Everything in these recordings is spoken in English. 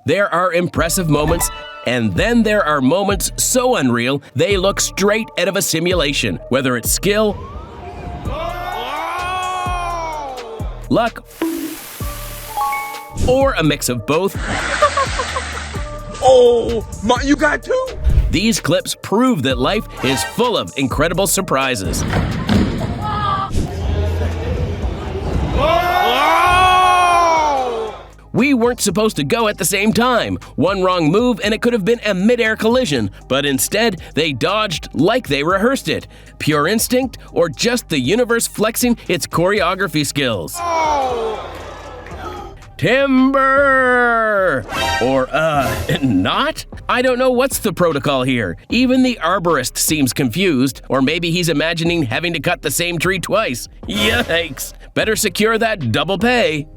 There are impressive moments, and then there are moments so unreal they look straight out of a simulation. Whether it's skill, luck, or a mix of both. Oh, you got two? These clips prove that life is full of incredible surprises. We weren't supposed to go at the same time. One wrong move and it could have been a mid-air collision, but instead they dodged like they rehearsed it. Pure instinct or just the universe flexing its choreography skills? Timber! Or, not? I don't know what's the protocol here. Even the arborist seems confused, or maybe he's imagining having to cut the same tree twice. Yikes! Better secure that double pay.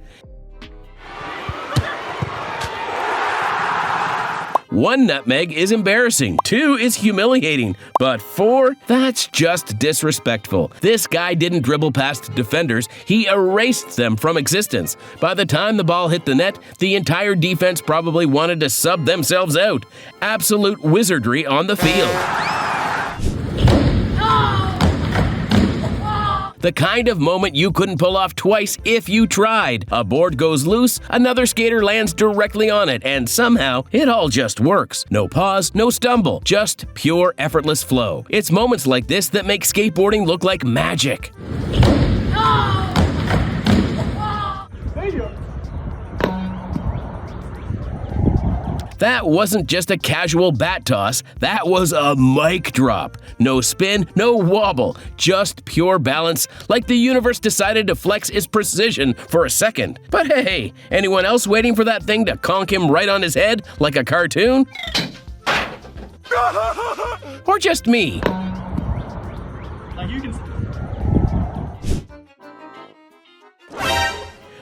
1 nutmeg is embarrassing, 2 is humiliating, but 4, that's just disrespectful. This guy didn't dribble past defenders, he erased them from existence. By the time the ball hit the net, the entire defense probably wanted to sub themselves out. Absolute wizardry on the field. The kind of moment you couldn't pull off twice if you tried. A board goes loose, another skater lands directly on it, and somehow it all just works. No pause, no stumble, just pure effortless flow. It's moments like this that make skateboarding look like magic. That wasn't just a casual bat toss, that was a mic drop. No spin, no wobble, just pure balance, like the universe decided to flex its precision for a second. But hey, anyone else waiting for that thing to conk him right on his head like a cartoon? Or just me?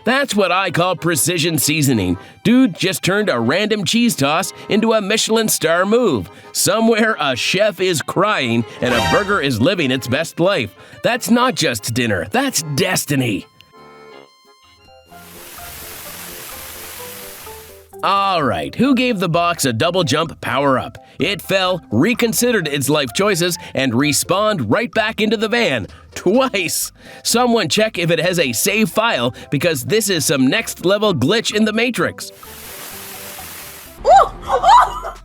That's what I call precision seasoning. Dude just turned a random cheese toss into a Michelin star move. Somewhere a chef is crying and a burger is living its best life. That's not just dinner, that's destiny. Alright, who gave the box a double jump power-up? It fell, reconsidered its life choices, and respawned right back into the van. Twice! Someone check if it has a save file, because this is some next-level glitch in the Matrix.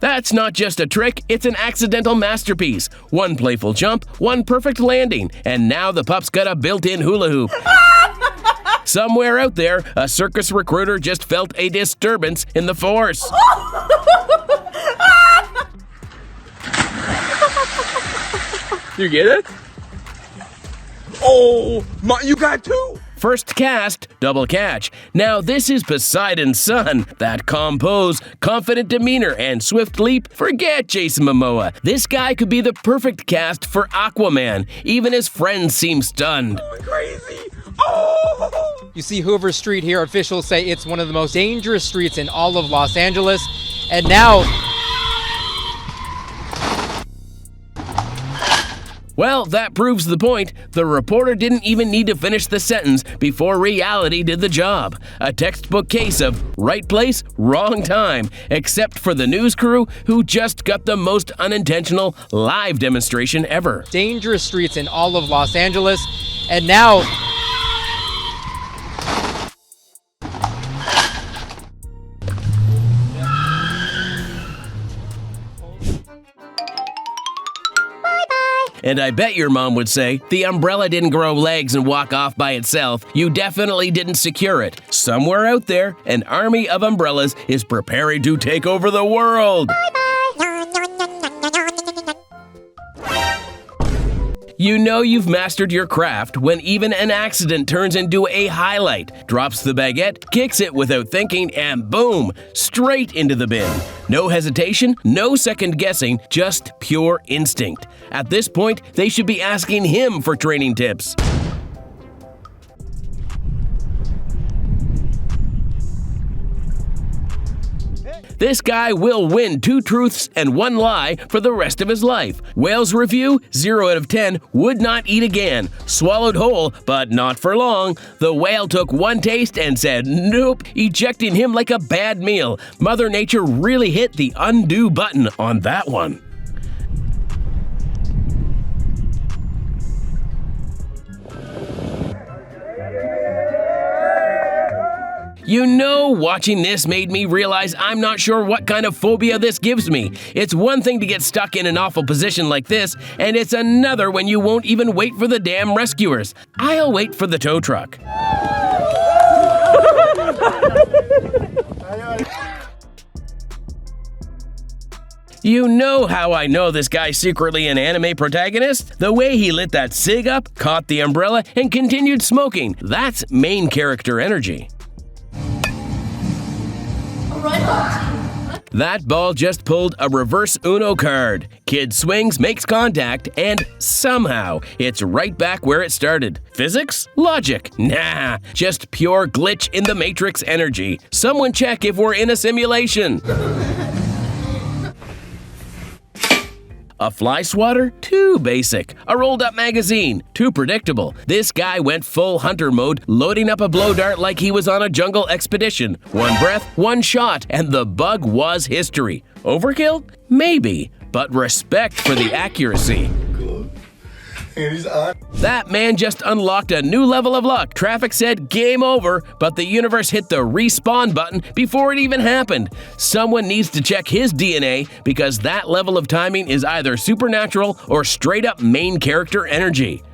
That's not just a trick, it's an accidental masterpiece. 1 playful jump, 1 perfect landing, and now the pup's got a built-in hula hoop. Somewhere out there, a circus recruiter just felt a disturbance in the force. You get it? Oh, you got two? First cast, double catch. Now this is Poseidon's son. That calm pose, confident demeanor, and swift leap, forget Jason Momoa. This guy could be the perfect cast for Aquaman. Even his friends seem stunned. Crazy. Oh! You see Hoover Street here, officials say it's one of the most dangerous streets in all of Los Angeles. And now... Well, that proves the point. The reporter didn't even need to finish the sentence before reality did the job. A textbook case of right place, wrong time, except for the news crew who just got the most unintentional live demonstration ever. Dangerous streets in all of Los Angeles. And now... And I bet your mom would say, the umbrella didn't grow legs and walk off by itself. You definitely didn't secure it. Somewhere out there, an army of umbrellas is preparing to take over the world. You know you've mastered your craft when even an accident turns into a highlight. Drops the baguette, kicks it without thinking, and boom, straight into the bin. No hesitation, no second guessing, just pure instinct. At this point, they should be asking him for training tips. This guy will win 2 truths and 1 lie for the rest of his life. Whale's review, 0 out of 10, would not eat again. Swallowed whole, but not for long. The whale took 1 taste and said nope, ejecting him like a bad meal. Mother Nature really hit the undo button on that one. You know, watching this made me realize I'm not sure what kind of phobia this gives me. It's one thing to get stuck in an awful position like this, and it's another when you won't even wait for the damn rescuers. I'll wait for the tow truck. You know how I know this guy's secretly an anime protagonist? The way he lit that cig up, caught the umbrella, and continued smoking. That's main character energy. That ball just pulled a reverse Uno card. Kid swings, makes contact, and somehow it's right back where it started. Physics? Logic? Nah, just pure glitch in the Matrix energy. Someone check if we're in a simulation. A fly swatter? Too basic. A rolled up magazine? Too predictable. This guy went full hunter mode, loading up a blow dart like he was on a jungle expedition. 1 breath, 1 shot, and the bug was history. Overkill? Maybe, but respect for the accuracy. That man just unlocked a new level of luck. Traffic said game over, but the universe hit the respawn button before it even happened. Someone needs to check his DNA because that level of timing is either supernatural or straight up main character energy.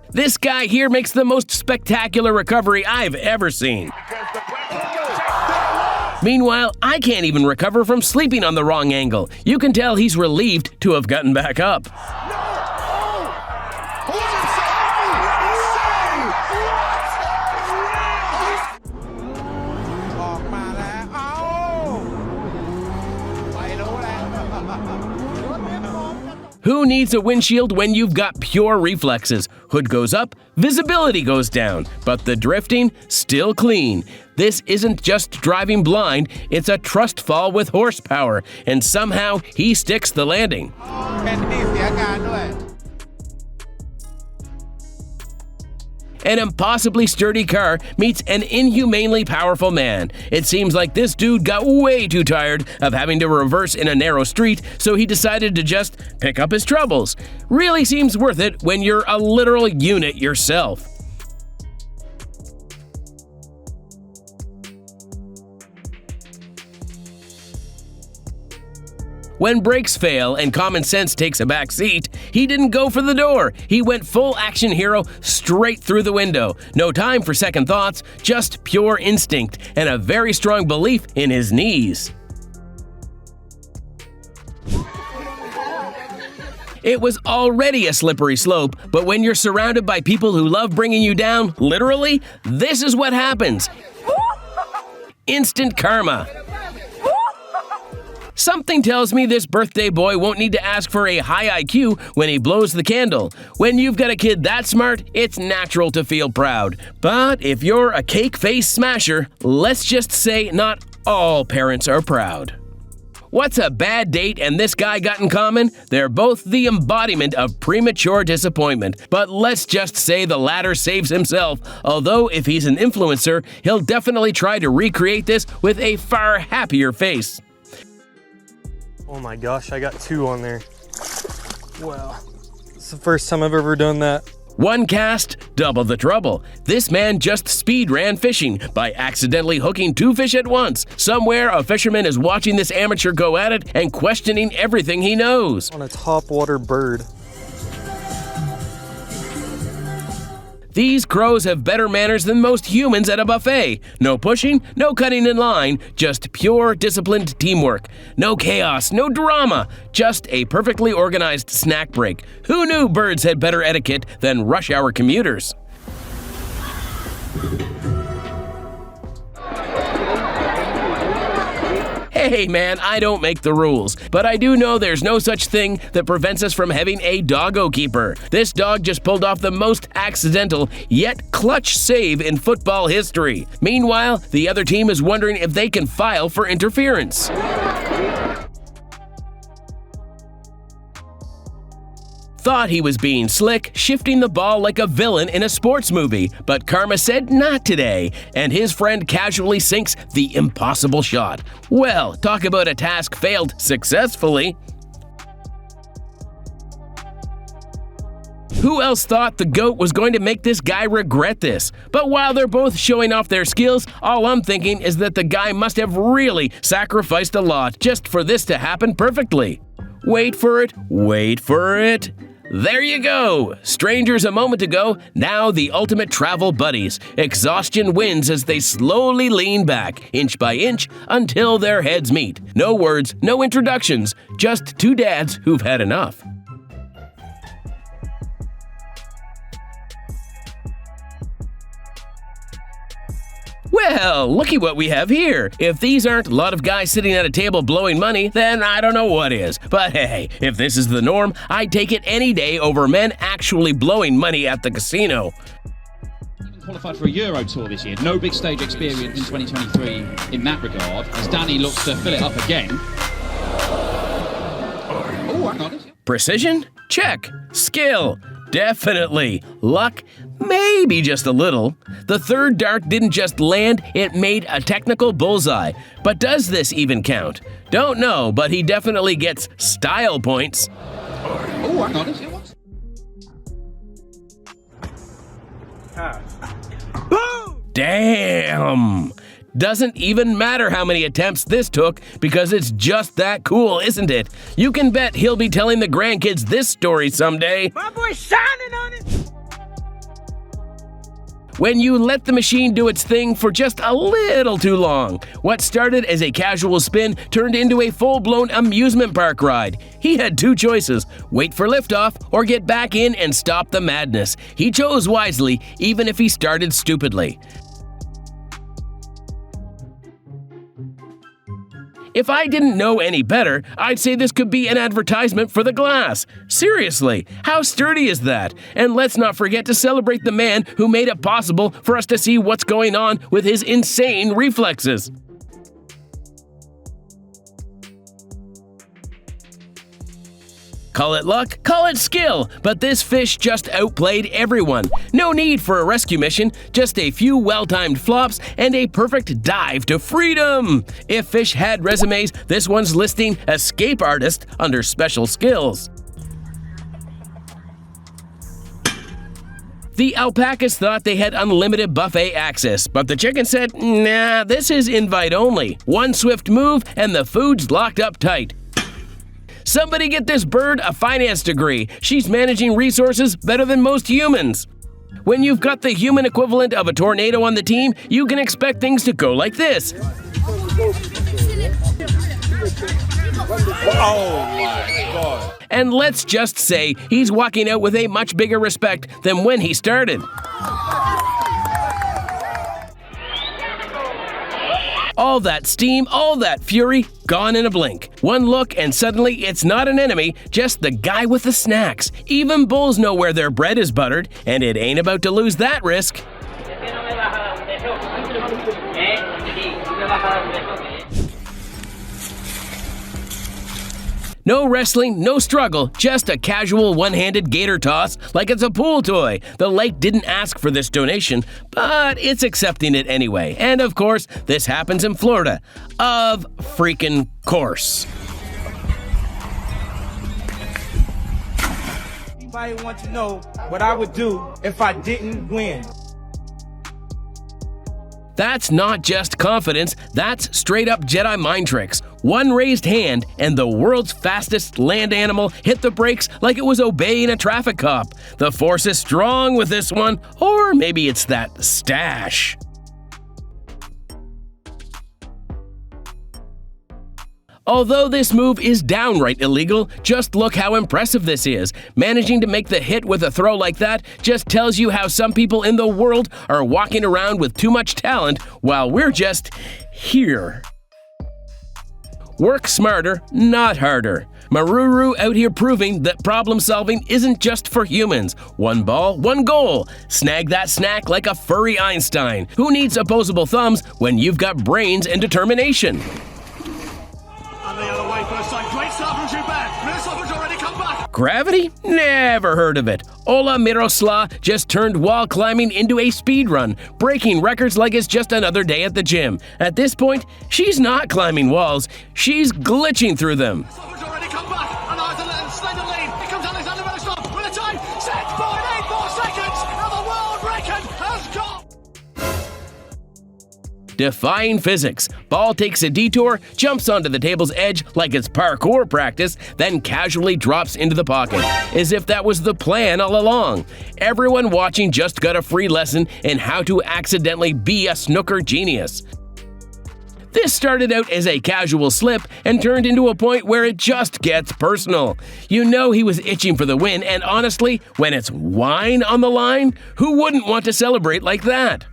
This guy here makes the most spectacular recovery I've ever seen. Meanwhile, I can't even recover from sleeping on the wrong angle. You can tell he's relieved to have gotten back up. Who needs a windshield when you've got pure reflexes? Hood goes up, visibility goes down, but the drifting, still clean. This isn't just driving blind, it's a trust fall with horsepower, and somehow he sticks the landing. An impossibly sturdy car meets an inhumanely powerful man. It seems like this dude got way too tired of having to reverse in a narrow street, so he decided to just pick up his troubles. Really seems worth it when you're a literal unit yourself. When brakes fail and common sense takes a back seat, he didn't go for the door. He went full action hero straight through the window. No time for second thoughts, just pure instinct and a very strong belief in his knees. It was already a slippery slope, but when you're surrounded by people who love bringing you down, literally, this is what happens. Instant karma. Something tells me this birthday boy won't need to ask for a high IQ when he blows the candle. When you've got a kid that smart, it's natural to feel proud. But if you're a cake face smasher, let's just say not all parents are proud. What's a bad date and this guy got in common? They're both the embodiment of premature disappointment, but let's just say the latter saves himself, although if he's an influencer, he'll definitely try to recreate this with a far happier face. Oh my gosh, I got 2 on there. Wow, it's the first time I've ever done that. 1 cast, double the trouble. This man just speed ran fishing by accidentally hooking 2 fish at once. Somewhere a fisherman is watching this amateur go at it and questioning everything he knows. On a topwater bird. These crows have better manners than most humans at a buffet. No pushing, no cutting in line, just pure disciplined teamwork. No chaos, no drama, just a perfectly organized snack break. Who knew birds had better etiquette than rush hour commuters? Hey man, I don't make the rules, but I do know there's no such thing that prevents us from having a doggo keeper. This dog just pulled off the most accidental yet clutch save in football history. Meanwhile, the other team is wondering if they can file for interference. Thought he was being slick, shifting the ball like a villain in a sports movie, but karma said not today, and his friend casually sinks the impossible shot. Well, talk about a task failed successfully. Who else thought the GOAT was going to make this guy regret this? But while they're both showing off their skills, all I'm thinking is that the guy must have really sacrificed a lot just for this to happen perfectly. Wait for it, wait for it. There you go! Strangers a moment ago, now the ultimate travel buddies. Exhaustion wins as they slowly lean back, inch by inch, until their heads meet. No words, no introductions, just two dads who've had enough. Well, looky what we have here. If these aren't a lot of guys sitting at a table blowing money, then I don't know what is. But hey, if this is the norm, I'd take it any day over men actually blowing money at the casino. Qualified for a Euro tour this year. No big stage experience in 2023 in that regard, as Danny looks to fill it up again. Oh, hang on. Precision? Check. Skill? Definitely. Luck? Maybe just a little. The third dart didn't just land, it made a technical bullseye. But does this even count? Don't know, but he definitely gets style points. Oh, hang on. Damn! Doesn't even matter how many attempts this took because it's just that cool, isn't it? You can bet he'll be telling the grandkids this story someday. My boy's shining on it. When you let the machine do its thing for just a little too long. What started as a casual spin turned into a full-blown amusement park ride. He had two choices, wait for liftoff or get back in and stop the madness. He chose wisely, even if he started stupidly. If I didn't know any better, I'd say this could be an advertisement for the glass. Seriously, how sturdy is that? And let's not forget to celebrate the man who made it possible for us to see what's going on with his insane reflexes. Call it luck, call it skill, but this fish just outplayed everyone. No need for a rescue mission, just a few well-timed flops and a perfect dive to freedom. If fish had resumes, this one's listing escape artist under special skills. The alpacas thought they had unlimited buffet access, but the chicken said, nah, this is invite only. One swift move and the food's locked up tight. Somebody get this bird a finance degree. She's managing resources better than most humans. When you've got the human equivalent of a tornado on the team, you can expect things to go like this. Oh my God. And let's just say he's walking out with a much bigger respect than when he started. All that steam, all that fury, gone in a blink. One look and suddenly it's not an enemy, just the guy with the snacks. Even bulls know where their bread is buttered, and it ain't about to lose that risk. No wrestling, no struggle, just a casual one-handed gator toss like it's a pool toy. The lake didn't ask for this donation, but it's accepting it anyway. And of course, this happens in Florida. Of freaking course. Anybody want to know what I would do if I didn't win? That's not just confidence, that's straight up Jedi mind tricks. One raised hand and the world's fastest land animal hit the brakes like it was obeying a traffic cop. The force is strong with this one, or maybe it's that stash. Although this move is downright illegal, just look how impressive this is. Managing to make the hit with a throw like that just tells you how some people in the world are walking around with too much talent while we're just here. Work smarter, not harder. Maruru out here proving that problem solving isn't just for humans. One ball, one goal. Snag that snack like a furry Einstein. Who needs opposable thumbs when you've got brains and determination? And the other way first time. Great start from Joubert. Minnesota's already come back. Gravity? Never heard of it. Ola Miroslav just turned wall climbing into a speed run, breaking records like it's just another day at the gym. At this point, she's not climbing walls, she's glitching through them. Minnesota's already come back. And Ireland stay the lead. Here comes Alexander Miroslav with a time 6.84 seconds. And the world record has gone. Defying physics. Ball takes a detour, jumps onto the table's edge like it's parkour practice, then casually drops into the pocket, as if that was the plan all along. Everyone watching just got a free lesson in how to accidentally be a snooker genius. This started out as a casual slip and turned into a point where it just gets personal. You know he was itching for the win, and honestly, when it's wine on the line, who wouldn't want to celebrate like that?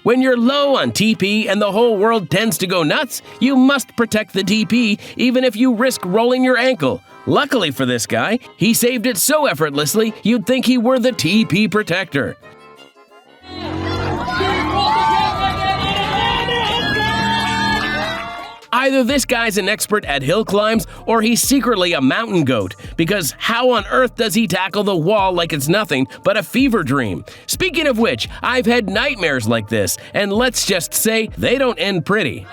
When you're low on TP and the whole world tends to go nuts, you must protect the TP even if you risk rolling your ankle. Luckily for this guy, he saved it so effortlessly you'd think he were the TP protector. Either this guy's an expert at hill climbs or he's secretly a mountain goat, because how on earth does he tackle the wall like it's nothing but a fever dream? Speaking of which, I've had nightmares like this, and let's just say they don't end pretty.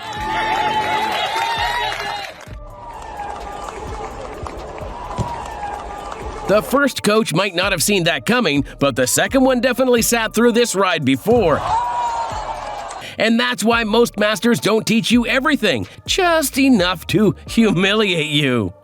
The first coach might not have seen that coming, but the second one definitely sat through this ride before. And that's why most masters don't teach you everything, just enough to humiliate you.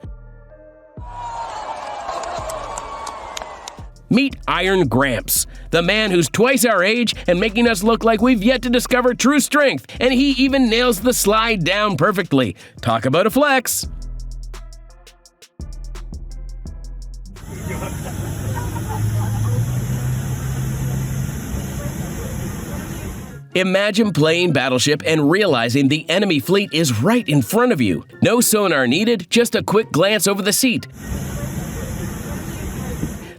Meet Iron Gramps, the man who's twice our age and making us look like we've yet to discover true strength, and he even nails the slide down perfectly. Talk about a flex. Imagine playing Battleship and realizing the enemy fleet is right in front of you. No sonar needed, just a quick glance over the seat.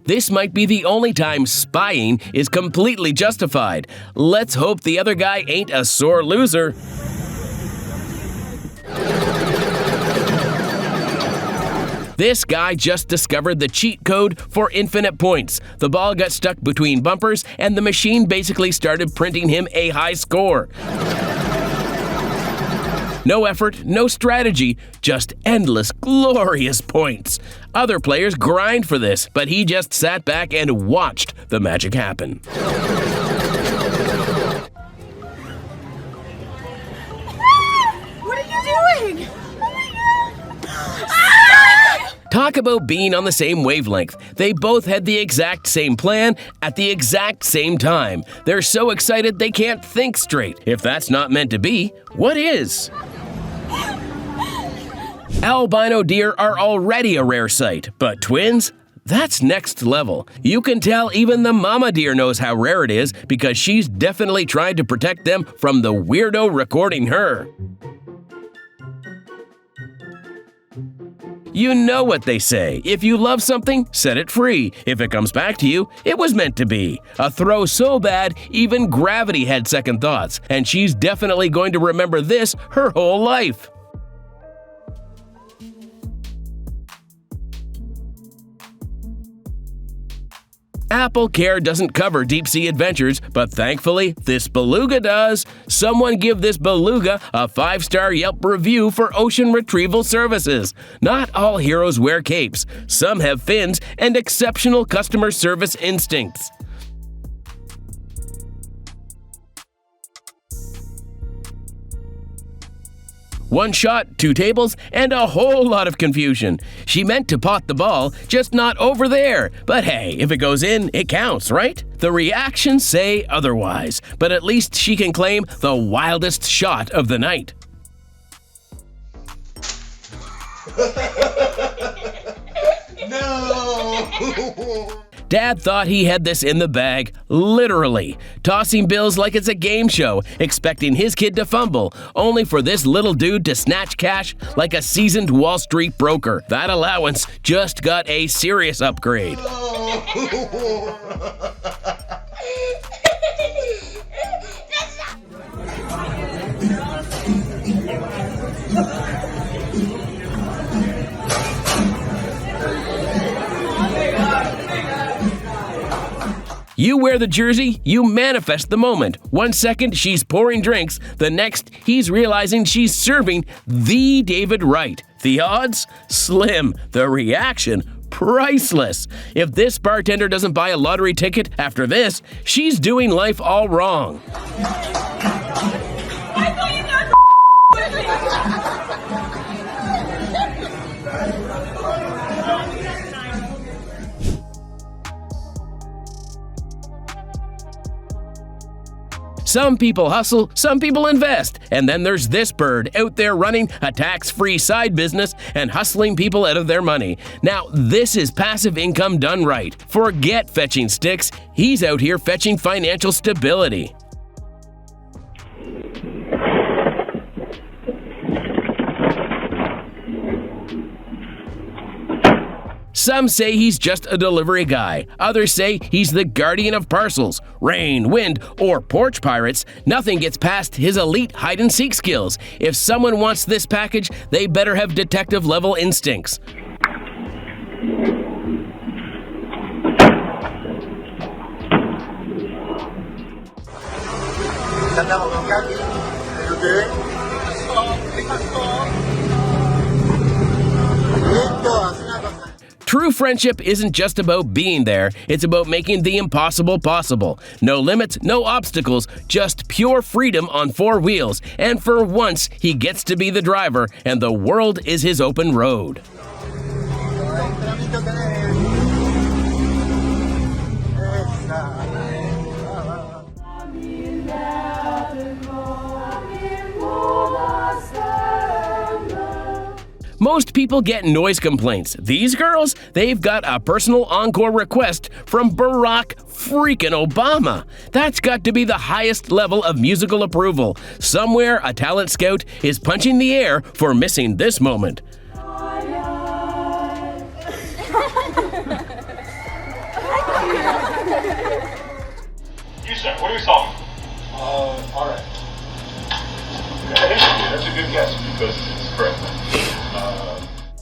This might be the only time spying is completely justified. Let's hope the other guy ain't a sore loser. This guy just discovered the cheat code for infinite points. The ball got stuck between bumpers, and the machine basically started printing him a high score. No effort, no strategy, just endless, glorious points. Other players grind for this, but he just sat back and watched the magic happen. What are you doing? Talk about being on the same wavelength. They both had the exact same plan at the exact same time. They're so excited they can't think straight. If that's not meant to be, what is? Albino deer are already a rare sight, but twins? That's next level. You can tell even the mama deer knows how rare it is because she's definitely tried to protect them from the weirdo recording her. You know what they say. If you love something, set it free. If it comes back to you, it was meant to be. A throw so bad, even gravity had second thoughts, and she's definitely going to remember this her whole life. Apple Care doesn't cover deep-sea adventures, but thankfully, this beluga does. Someone give this beluga a 5-star Yelp review for ocean retrieval services. Not all heroes wear capes. Some have fins and exceptional customer service instincts. One shot, 2 tables, and a whole lot of confusion. She meant to pot the ball, just not over there. But hey, if it goes in, it counts, right? The reactions say otherwise, but at least she can claim the wildest shot of the night. No! Dad thought he had this in the bag, literally, tossing bills like it's a game show, expecting his kid to fumble, only for this little dude to snatch cash like a seasoned Wall Street broker. That allowance just got a serious upgrade. You wear the jersey, you manifest the moment. 1 second, she's pouring drinks. The next, he's realizing she's serving the David Wright. The odds? Slim. The reaction? Priceless. If this bartender doesn't buy a lottery ticket after this, she's doing life all wrong. Some people hustle, some people invest, and then there's this bird out there running a tax-free side business and hustling people out of their money. Now, this is passive income done right. Forget fetching sticks, he's out here fetching financial stability. Some say he's just a delivery guy. Others say he's the guardian of parcels. Rain, wind, or porch pirates, nothing gets past his elite hide-and-seek skills. If someone wants this package, they better have detective-level instincts. True friendship isn't just about being there, it's about making the impossible possible. No limits, no obstacles, just pure freedom on 4 wheels. And for once, he gets to be the driver, and the world is his open road. Most people get noise complaints. These girls, they've got a personal encore request from Barack freaking Obama. That's got to be the highest level of musical approval. Somewhere, a talent scout is punching the air for missing this moment. You, sir, what are your songs? Alright. Okay, that's a good guess because it's correct.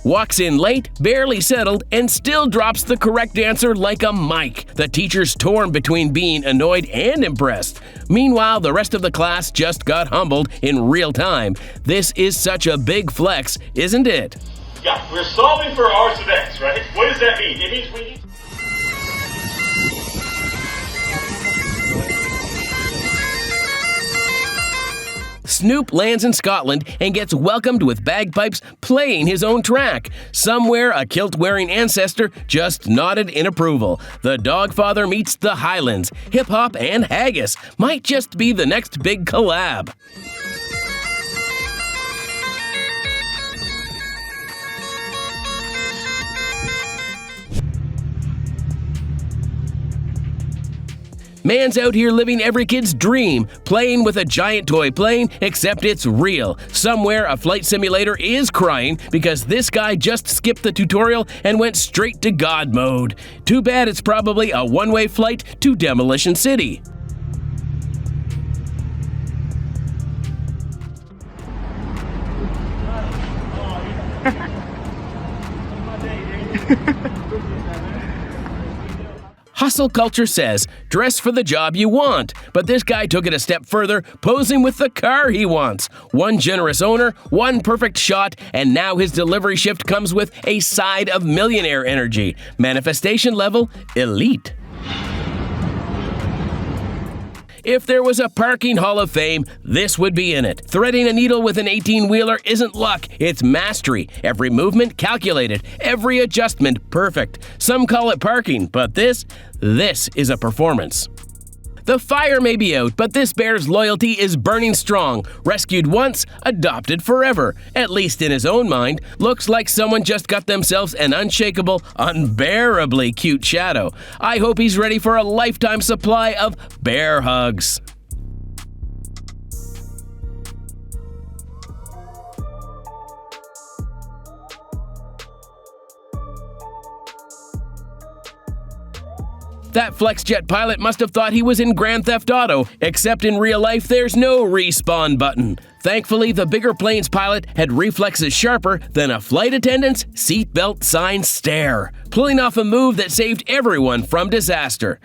Walks in late, barely settled, and still drops the correct answer like a mic. The teacher's torn between being annoyed and impressed. Meanwhile, the rest of the class just got humbled in real time. This is such a big flex, isn't it? Yeah, we're solving for R's of X, right? What does that mean? It means we need... Snoop lands in Scotland and gets welcomed with bagpipes playing his own track. Somewhere, a kilt-wearing ancestor just nodded in approval. The Dogfather meets the Highlands. Hip-hop and haggis might just be the next big collab. Man's out here living every kid's dream, playing with a giant toy plane, except it's real. Somewhere, a flight simulator is crying because this guy just skipped the tutorial and went straight to God mode. Too bad it's probably a one-way flight to Demolition City. Hustle culture says, dress for the job you want. But this guy took it a step further, posing with the car he wants. One generous owner, one perfect shot, and now his delivery shift comes with a side of millionaire energy. Manifestation level, elite. If there was a parking hall of fame, this would be in it. Threading a needle with an 18-wheeler isn't luck, it's mastery. Every movement calculated, every adjustment perfect. Some call it parking, but this is a performance. The fire may be out, but this bear's loyalty is burning strong. Rescued once, adopted forever. At least in his own mind. Looks like someone just got themselves an unshakable, unbearably cute shadow. I hope he's ready for a lifetime supply of bear hugs. That FlexJet pilot must have thought he was in Grand Theft Auto, except in real life there's no respawn button. Thankfully, the bigger plane's pilot had reflexes sharper than a flight attendant's seatbelt sign stare, pulling off a move that saved everyone from disaster.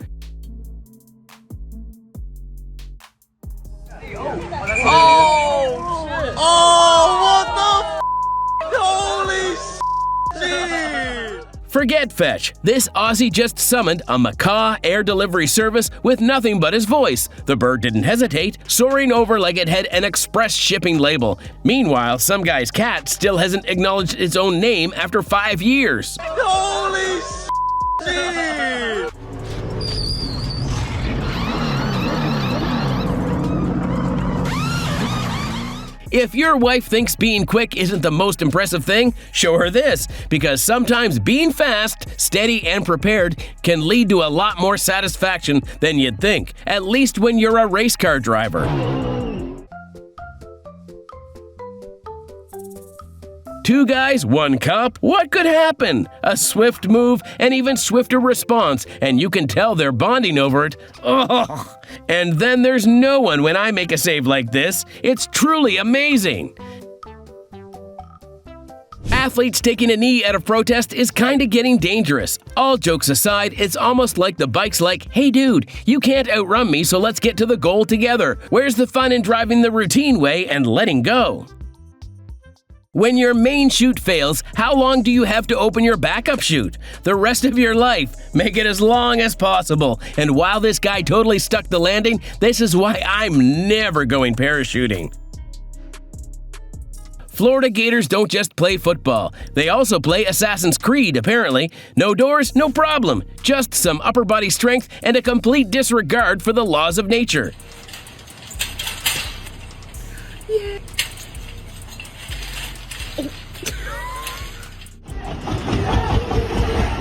Forget fetch. This Aussie just summoned a macaw air delivery service with nothing but his voice. The bird didn't hesitate, soaring over like it had an express shipping label. Meanwhile, some guy's cat still hasn't acknowledged its own name after 5 years. Holy shit! If your wife thinks being quick isn't the most impressive thing, show her this, because sometimes being fast, steady, and prepared can lead to a lot more satisfaction than you'd think, at least when you're a race car driver. Two guys, one cup? What could happen? A swift move, an even swifter response, and you can tell they're bonding over it. Ugh. And then there's no one when I make a save like this. It's truly amazing. Athletes taking a knee out of protest is kinda getting dangerous. All jokes aside, it's almost like the bike's like, hey dude, you can't outrun me, so let's get to the goal together. Where's the fun in driving the routine way and letting go? When your main chute fails, how long do you have to open your backup chute? The rest of your life. Make it as long as possible. And while this guy totally stuck the landing, this is why I'm never going parachuting. Florida Gators don't just play football. They also play Assassin's Creed, apparently. No doors, no problem. Just some upper body strength and a complete disregard for the laws of nature. Yeah.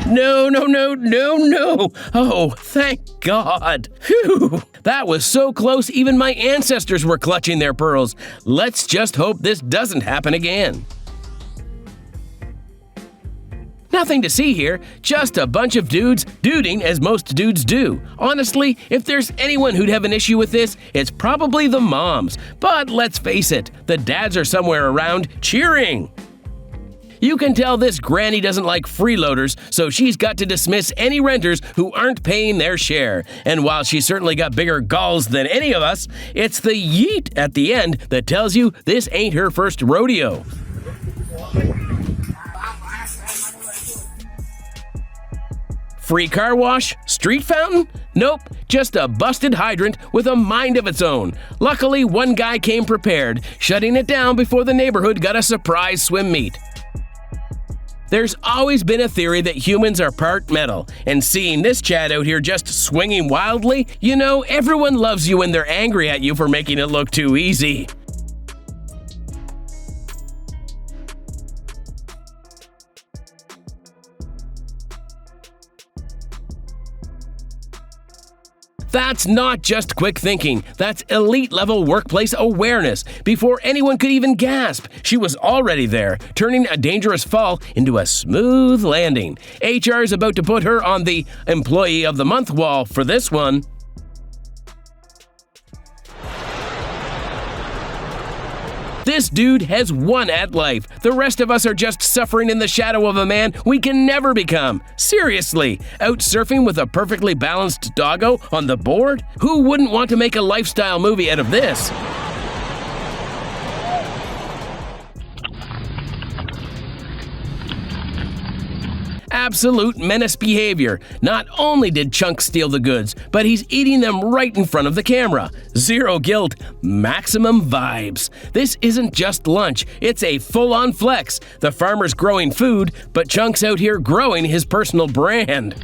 No. Oh, thank God. Phew. That was so close, even my ancestors were clutching their pearls. Let's just hope this doesn't happen again. Nothing to see here, just a bunch of dudes duding as most dudes do. Honestly, if there's anyone who'd have an issue with this, it's probably the moms. But let's face it, the dads are somewhere around cheering. You can tell this granny doesn't like freeloaders, so she's got to dismiss any renters who aren't paying their share. And while she's certainly got bigger galls than any of us, it's the yeet at the end that tells you this ain't her first rodeo. Free car wash? Street fountain? Nope, just a busted hydrant with a mind of its own. Luckily, one guy came prepared, shutting it down before the neighborhood got a surprise swim meet. There's always been a theory that humans are part metal, and seeing this Chad out here just swinging wildly, you know, everyone loves you when they're angry at you for making it look too easy. That's not just quick thinking, that's elite-level workplace awareness. Before anyone could even gasp, she was already there, turning a dangerous fall into a smooth landing. HR is about to put her on the Employee of the Month wall for this one. This dude has won at life. The rest of us are just suffering in the shadow of a man we can never become. Seriously, out surfing with a perfectly balanced doggo on the board? Who wouldn't want to make a lifestyle movie out of this? Absolute menace behavior. Not only did Chunk steal the goods, but he's eating them right in front of the camera. Zero guilt, maximum vibes. This isn't just lunch, it's a full-on flex. The farmer's growing food, but Chunk's out here growing his personal brand.